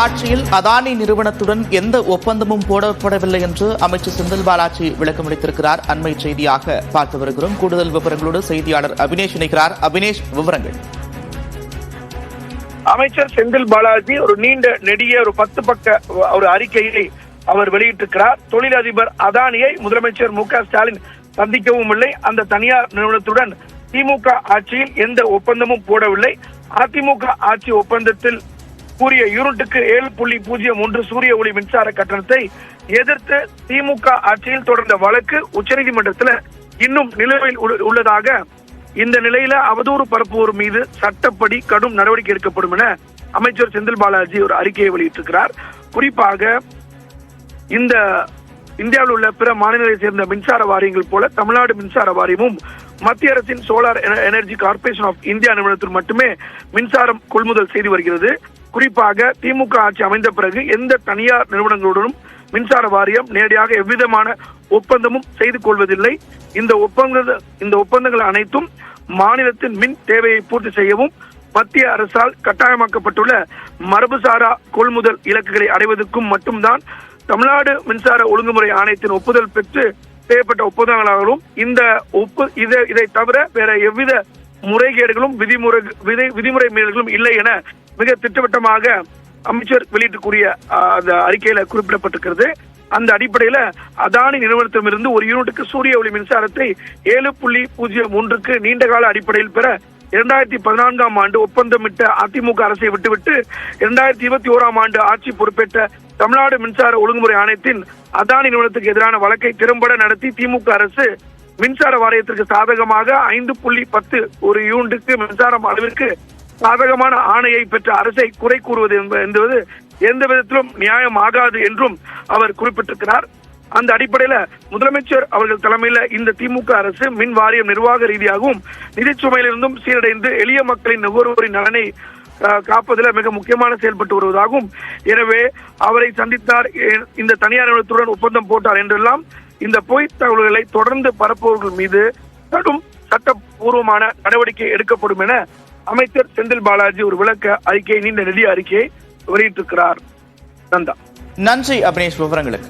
ஆட்சியில் அதானி நிறுவனத்துடன் எந்த ஒப்பந்தமும் போடப்படவில்லை என்று அமைச்சர் செந்தில் பாலாஜி விளக்கமளித்திருக்கிறார். அண்மை செய்தியாக பார்த்து வருகிறோம். கூடுதல் விவரங்களோடு செய்தியாளர் அபினேஷ் இணைக்கிறார். அபினேஷ், விவரங்கள். அமைச்சர் செந்தில் பாலாஜி ஒரு நீண்ட நெடிய ஒரு 10 பக்க ஒரு அறிக்கையை அவர் வெளியிட்டிருக்கிறார். தொழிலதிபர் அதானியை முதலமைச்சர் மு.க. ஸ்டாலின் சந்திக்கவும் இல்லை, அந்த தனியார் நிறுவனத்துடன் திமுக ஆட்சியில் எந்த ஒப்பந்தமும் போடவில்லை, அதிமுக ஆட்சி ஒப்பந்தத்தில் கூறிய யூனிட்டுக்கு 7.01 சூரிய ஒளி மின்சார கட்டணத்தை எதிர்த்து திமுக ஆட்சியில் தொடர்ந்த வழக்கு உச்சநீதிமன்றத்தில் இன்னும் நிலுவையில் உள்ளதாக, இந்த நிலையில அவதூறு பரப்புவோர் மீது சட்டப்படி கடும் நடவடிக்கை எடுக்கப்படும் என அமைச்சர் செந்தில் பாலாஜி ஒரு அறிக்கையை வெளியிட்டிருக்கிறார். குறிப்பாக இந்த இந்தியாவில் உள்ள பிற மாநிலங்களை சேர்ந்த மின்சார வாரியங்கள் போல தமிழ்நாடு மின்சார வாரியமும் மத்திய அரசின் solar energy corporation of India நிறுவனத்தில் மட்டுமே மின்சாரம் கொள்முதல் செய்து வருகிறது. குறிப்பாக திமுக ஆட்சி அமைந்த பிறகு எந்த தனியார் நிறுவனங்களுடனும் மின்சார வாரியம் நேரடியாக எவ்விதமான ஒப்பந்தமும் செய்து கொள்வதில்லை. இந்த ஒப்பந்தங்கள் அனைத்தும் மாநிலத்தின் மின் தேவையை பூர்த்தி செய்யவும் மத்திய அரசால் கட்டாயமாக்கப்பட்டுள்ள மரபுசாரா கொள்முதல் இலக்குகளை அடைவதற்கும் மட்டும்தான் தமிழ்நாடு மின்சார ஒழுங்குமுறை ஆணையத்தின் ஒப்புதல் பெற்று செய்யப்பட்ட ஒப்பந்தங்களாகவும் இதை தவிர வேற எவ்வித முறைகேடுகளும் விதிமுறை மீறல்களும் இல்லை என மிக திட்டவட்டமாக அமைச்சர் வெளியிட்டு அந்த அறிக்கையில குறிப்பிடப்பட்டிருக்கிறது. அந்த அடிப்படையில அதானி நிறுவனத்திடமிருந்து ஒரு யூனிட்டுக்கு சூரிய ஒளி மின்சாரத்தை 7.01க்கு நீண்டகால அடிப்படையில் பெற 2014ஆம் ஆண்டு ஒப்பந்தமிட்ட அதிமுக அரசை விட்டுவிட்டு 2021ஆம் ஆண்டு ஆட்சி பொறுப்பேற்ற தமிழ்நாடு மின்சார ஒழுங்குமுறை ஆணையத்தின் அதானி நிறுவனத்துக்கு எதிரான வழக்கை திறம்பட நடத்தி திமுக அரசு மின்சார வாரியத்திற்கு சாதகமாக 5.10 ஒரு யூனிட்டுக்கு மின்சாரம் அளவிற்கு சாதகமான ஆணையை பெற்ற அரசை குறை கூறுவது என்பது எந்த விதத்திலும் நியாயமாகாது என்றும் அவர் குறிப்பிட்டிருக்கிறார். அந்த அடிப்படையில முதலமைச்சர் அவர்கள் தலைமையில இந்த திமுக அரசு மின் வாரியம் நிர்வாக ரீதியாகவும் நிதி சுமையிலிருந்தும் சீரடைந்து எளிய மக்களின் நுகர்வோரின் நலனை காப்பதில் மிக முக்கியமான செயல்பட்டு வருவதாகவும், எனவே அவரை சந்தித்தார், இந்த தனியார் நிறுவனத்துடன் ஒப்பந்தம் போட்டார் என்றெல்லாம் இந்த பொய் தகவல்களை தொடர்ந்து பரப்புவர்கள் மீது கடும் சட்டப்பூர்வமான நடவடிக்கை எடுக்கப்படும் என அமைச்சர் செந்தில் பாலாஜி ஒரு விளக்க அறிக்கையை, நீண்ட நெடிய அறிக்கையை வெளியிட்டிருக்கிறார். நன்றி அபினேஷ், விவரங்களுக்கு.